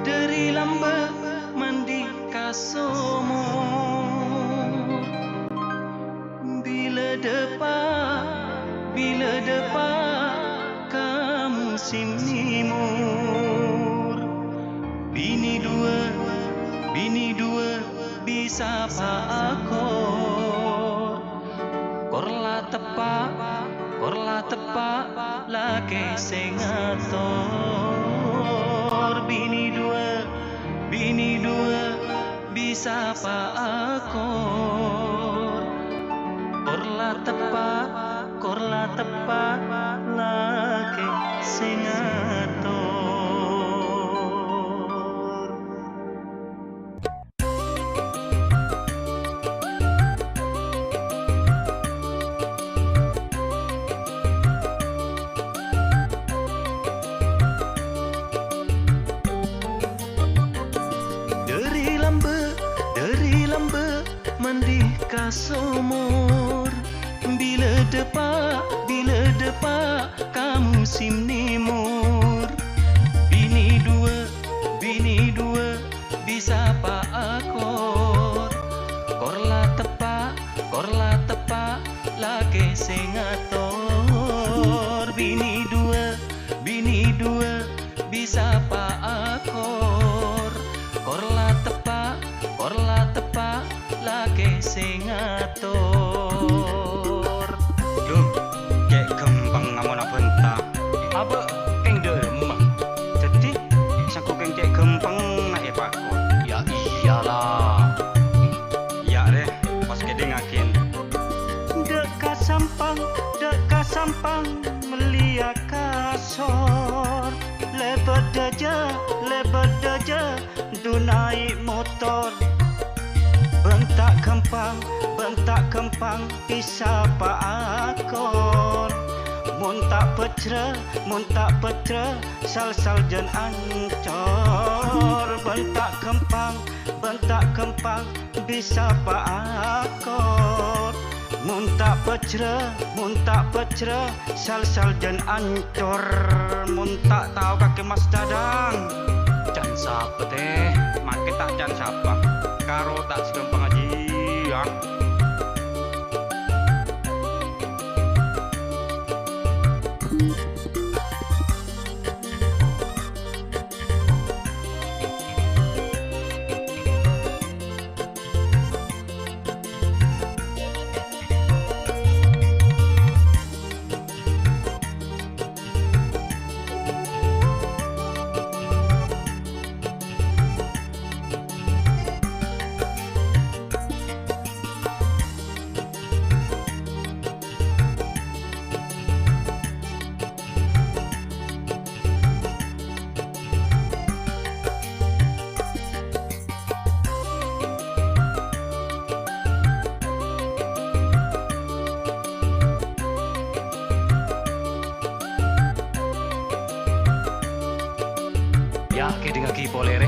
Deri lambe mandi kasomor. Bila depan kamu musim nimur. Bini dua bisa pakor. Korla tepak lake sing ngatur. Bini dua bisa pakor. Korla tepak lake sing ngatur. Dari lambe mandi kasomor. Bila depak kamu musim nimur. Bini dua bisa pakor. Korla tepak lake sing ngatur. Bini dua bisa pakor. Korla tepak lake sing ngatur. Duh, kayak gempeng ngamona bentah. Apa keng demah? Jadi, saku keng kayak gempeng nak ya pakut. Ya iyalah. Ya deh, pas gede ngakin. Dekat sampang melia kasor. Lebat daja dunai motor. Bentak kempang bisa pakor. Mun tak pecre sal jen ancor. Bentak kempang bisa pakor. Mun tak pecre sal jen ancor. Mun tak tahu kaki Mas Dadang Jan siapa teh? Makin tak jan siapa? Karo tak sedang pengajian. Ya ke dengan ki polere.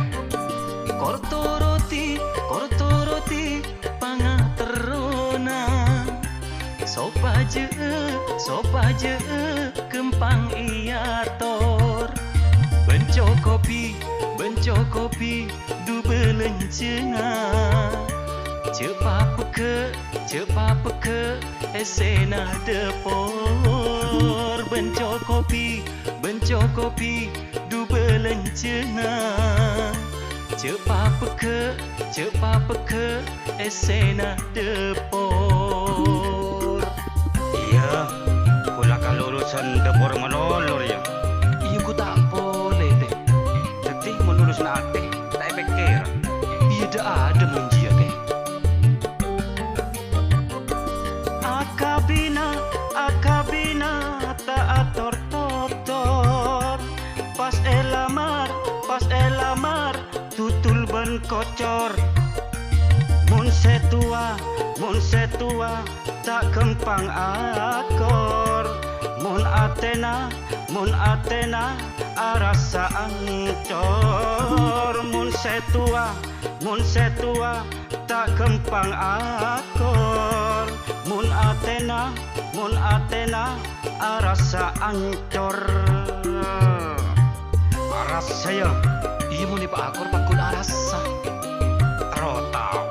Korto roti pangaterona. Sopa je kempang iator. Benco kopi dubelencena. Cepa peke esena depor. Benco kopi dubelencena. Cepa peke esena depor. Iya, kula kalau urusan dapur menolor ya. Iya ku tak boleh deh. Jadi menurut ate, tak pikir. Iya dah ada munjia teh. Akabina tak ator totor. Pas elamar tutul ban kocor. Mun setua tak kempang akor. Mun atena arasa ancor. Mun setua tak kempang akor. Mun atena arasa ancor. aras saya. Iya muni Pak Akor pakun arasa. Tero tahu.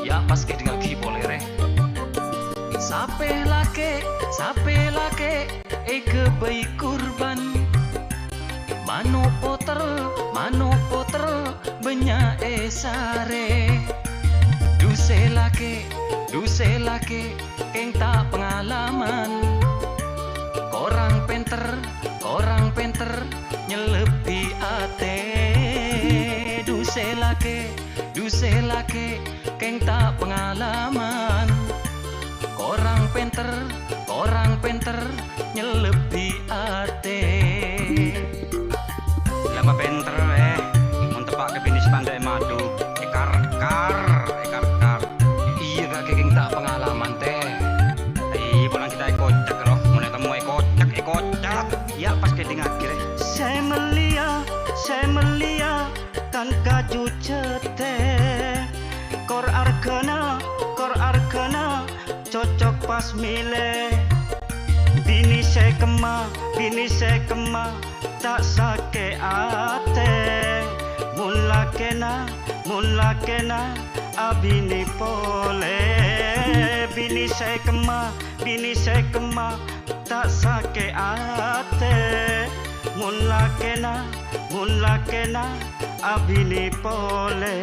Ya pas ke dengar ki boleh re. Sape lake, ke bayi kurban. Mano poter, benya esare. Duse lake, keng tak pengalaman. Korang penter, nyelepi ate. Duse lake, keng tak pengalaman. Korang penter, nyelepi ate. Lama benter mun tepak ke bini pandai madu. Ekar. Iya kak keng tak pengalaman teh. Iya pulang kita kocak loh. Mun ketemu kocak. Ya pas ke dengar kira. Saya melia kan kaju cete. Kor arkana cocok pas mile. Bini saya kema tak sake ate. Mula kena abini pole. Bini saya kema tak sake ate. Mula kena abini pole.